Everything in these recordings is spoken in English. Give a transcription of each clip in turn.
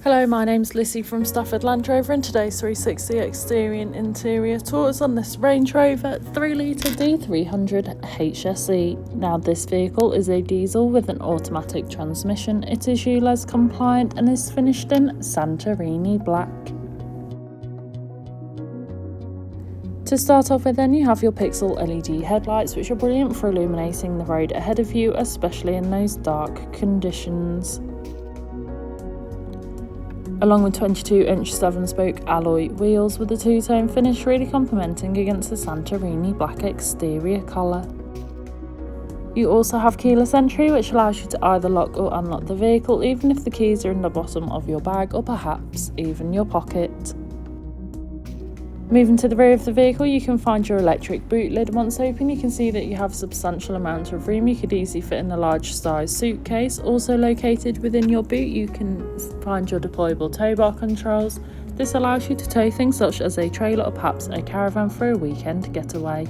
Hello, my name's Lissy from Stafford Land Rover, and today's 360 exterior and interior tour is on this Range Rover 3.0 D300 HSE. Now, this vehicle is a diesel with an automatic transmission. It is ULEZ compliant and is finished in Santorini black. To start off with, then, you have your pixel LED headlights, which are brilliant for illuminating the road ahead of you, especially in those dark conditions. Along with 22-inch 7-spoke alloy wheels with a two-tone finish, really complementing against the Santorini black exterior colour. You also have keyless entry, which allows you to either lock or unlock the vehicle, even if the keys are in the bottom of your bag or perhaps even your pocket. Moving to the rear of the vehicle, you can find your electric boot lid. Once open, you can see that you have a substantial amount of room. You could easily fit in a large size suitcase. Also located within your boot, you can find your deployable tow bar controls. This allows you to tow things such as a trailer or perhaps a caravan for a weekend getaway.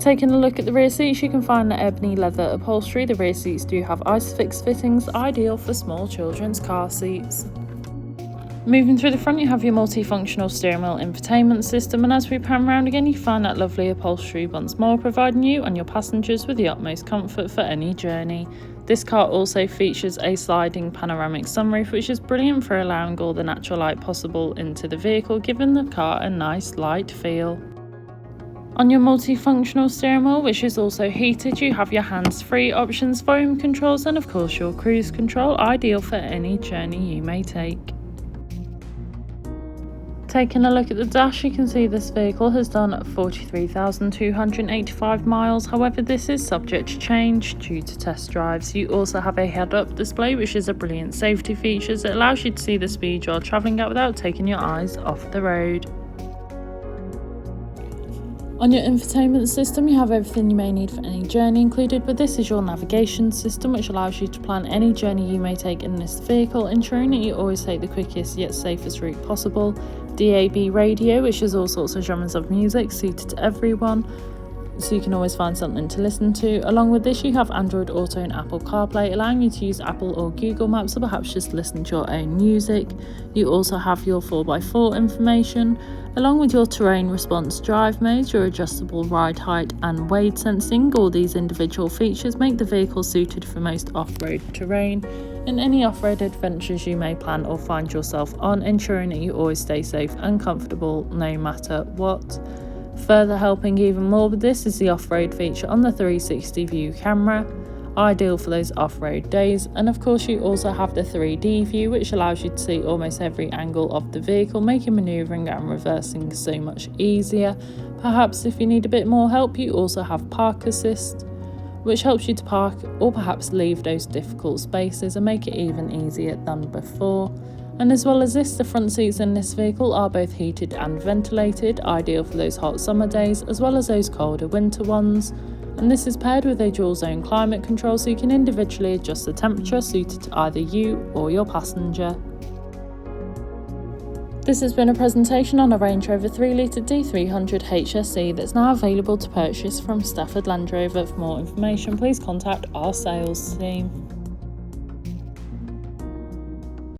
Taking a look at the rear seats, you can find the ebony leather upholstery. The rear seats do have ISOFIX fittings, ideal for small children's car seats. Moving through the front, you have your multifunctional steering wheel infotainment system, and as we pan around again, you find that lovely upholstery once more, providing you and your passengers with the utmost comfort for any journey. This car also features a sliding panoramic sunroof, which is brilliant for allowing all the natural light possible into the vehicle, giving the car a nice light feel. On your multifunctional steering wheel, which is also heated, you have your hands-free options, volume controls, and of course your cruise control, ideal for any journey you may take. Taking a look at the dash, you can see this vehicle has done 43,285 miles. However, this is subject to change due to test drives. You also have a head-up display, which is a brilliant safety feature. It allows you to see the speed you're travelling at without taking your eyes off the road. On your infotainment system, you have everything you may need for any journey. Included with this is your navigation system, which allows you to plan any journey you may take in this vehicle, ensuring that you always take the quickest yet safest route possible. DAB radio, which is all sorts of genres of music suited to everyone, so you can always find something to listen to. Along with this, you have Android Auto and Apple CarPlay, allowing you to use Apple or Google Maps, or perhaps just listen to your own music. You also have your 4x4 information, along with your terrain response drive mode, your adjustable ride height and weight sensing. All these individual features make the vehicle suited for most off-road terrain and any off-road adventures you may plan or find yourself on, ensuring that you always stay safe and comfortable no matter what. Further helping even more with this is the off-road feature on the 360 view camera, ideal for those off-road days. And of course, you also have the 3D view, which allows you to see almost every angle of the vehicle, making manoeuvring and reversing so much easier. Perhaps if you need a bit more help, you also have Park Assist, which helps you to park or perhaps leave those difficult spaces and make it even easier than before. And as well as this, the front seats in this vehicle are both heated and ventilated, ideal for those hot summer days as well as those colder winter ones. And this is paired with a dual zone climate control, so you can individually adjust the temperature suited to either you or your passenger. This has been a presentation on a Range Rover 3.0 D300 HSE that's now available to purchase from Stafford Land Rover. For more information, please contact our sales team.